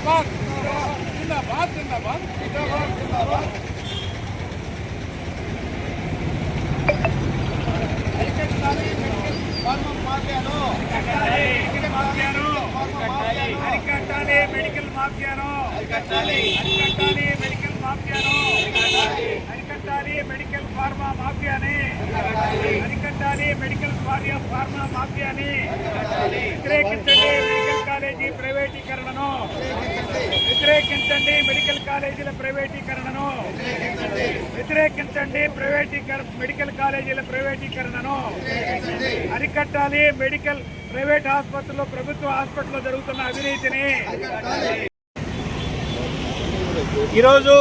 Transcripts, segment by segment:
జిందాబాద్ జిందాబాద్ జిందాబాద్ జిందాబాద్ జిందాబాద్ అరికట్టాలి medical pharma మాఫియాను అరికట్టాలి medical మాఫియాను అరికట్టాలి మెడికల్ మాఫియాను అరికట్టాలి మెడికల్ ఫార్మా మాఫియాని అరికట్టాలి మెడికల్ ఫార్మా మాఫియాని వ్యతిరేకించండి మెడికల్ కాలేజీ ప్రైవేటీకరణను వ్యతిరేకించండి మెడికల్ కాలేజీల ప్రైవేటీకరణను వ్యతిరేకించండి మెడికల్ కాలేజీల ప్రైవేటీకరణను అరికట్టాలి మెడికల్ ప్రైవేట్ ఆసుపత్రుల్లో ప్రభుత్వ హాస్పిటల్లో జరుగుతున్న అవినీతిని. ఈరోజు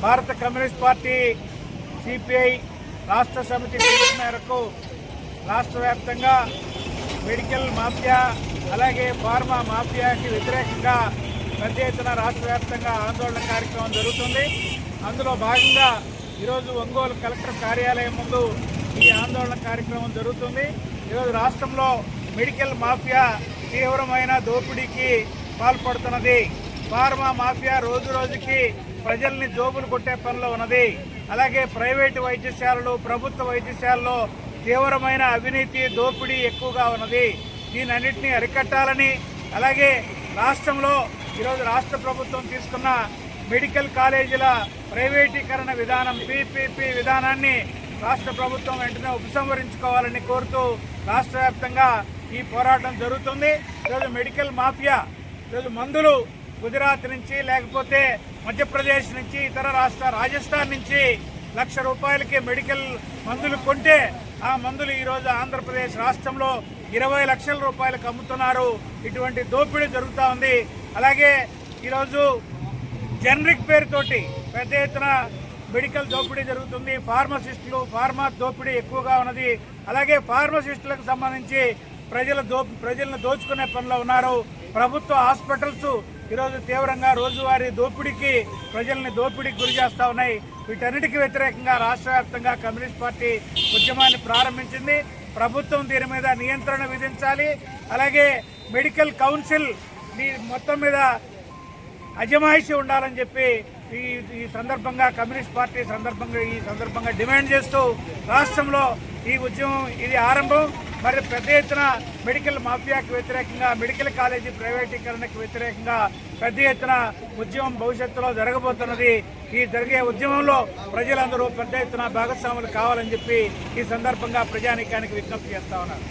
భారత కమ్యూనిస్ట్ పార్టీ సిపిఐ రాష్ట్ర సమితి పిలుపు మేరకు రాష్ట్ర వ్యాప్తంగా మెడికల్ మాఫియా అలాగే ఫార్మా మాఫియాకి వ్యతిరేకంగా పెద్ద ఎత్తున రాష్ట్ర వ్యాప్తంగా ఆందోళన కార్యక్రమం జరుగుతుంది. అందులో భాగంగా ఈరోజు ఒంగోలు కలెక్టర్ కార్యాలయం ముందు ఈ ఆందోళన కార్యక్రమం జరుగుతుంది. ఈరోజు రాష్ట్రంలో మెడికల్ మాఫియా తీవ్రమైన దోపిడీకి పాల్పడుతున్నది. ఫార్మా మాఫియా రోజు రోజుకి ప్రజల్ని జోబులు కొట్టే పనిలో ఉన్నది. అలాగే ప్రైవేటు వైద్యశాలలు ప్రభుత్వ వైద్యశాలలో తీవ్రమైన అవినీతి దోపిడీ ఎక్కువగా ఉన్నది. దీనన్నింటినీ అరికట్టాలని అలాగే రాష్ట్రంలో ఈరోజు రాష్ట్ర ప్రభుత్వం తీసుకున్న మెడికల్ కాలేజీల ప్రైవేటీకరణ విధానం పీపీపీ విధానాన్ని రాష్ట్ర ప్రభుత్వం వెంటనే ఉపసంహరించుకోవాలని కోరుతూ రాష్ట్ర వ్యాప్తంగా ఈ పోరాటం జరుగుతుంది. ఈరోజు మెడికల్ మాఫియా ఈరోజు మందులు గుజరాత్ నుంచి లేకపోతే మధ్యప్రదేశ్ నుంచి ఇతర రాష్ట్ర రాజస్థాన్ నుంచి ₹1,00,000 మెడికల్ మందులు కొంటే ఆ మందులు ఈరోజు ఆంధ్రప్రదేశ్ రాష్ట్రంలో ₹20,00,000 అమ్ముతున్నారు. ఇటువంటి దోపిడీ జరుగుతూ ఉంది. అలాగే ఈరోజు జనరిక్ పేరుతోటి పెద్ద ఎత్తున మెడికల్ దోపిడీ జరుగుతుంది. ఫార్మసిస్టులు ఫార్మా దోపిడీ ఎక్కువగా ఉన్నది. అలాగే ఫార్మసిస్టులకు సంబంధించి ప్రజలను దోచుకునే పనిలో ఉన్నారు. ప్రభుత్వ హాస్పిటల్స్ ఈరోజు తీవ్రంగా రోజువారీ ప్రజల్ని దోపిడీకి గురి చేస్తూ ఉన్నాయి. వీటన్నిటికీ వ్యతిరేకంగా రాష్ట్ర వ్యాప్తంగా కమ్యూనిస్ట్ పార్టీ ఉద్యమాన్ని ప్రారంభించింది. ప్రభుత్వం దీని మీద నియంత్రణ విధించాలి. అలాగే మెడికల్ కౌన్సిల్ మొత్తం మీద అజమాయిషీ ఉండాలని చెప్పి ఈ సందర్భంగా కమ్యూనిస్ట్ పార్టీ సందర్భంగా డిమాండ్ చేస్తూ రాష్ట్రంలో ఈ ఉద్యమం ఇది ఆరంభం. మరి పెద్ద ఎత్తున మెడికల్ మాఫియాకి వ్యతిరేకంగా మెడికల్ కాలేజీ ప్రైవేటీకరణకు వ్యతిరేకంగా పెద్ద ఎత్తున ఉద్యమం భవిష్యత్తులో జరగబోతున్నది. ఈ జరిగే ఉద్యమంలో ప్రజలందరూ పెద్ద ఎత్తున భాగస్వాములు కావాలని చెప్పి ఈ సందర్భంగా ప్రజానీకానికి విజ్ఞప్తి చేస్తా ఉన్నారు.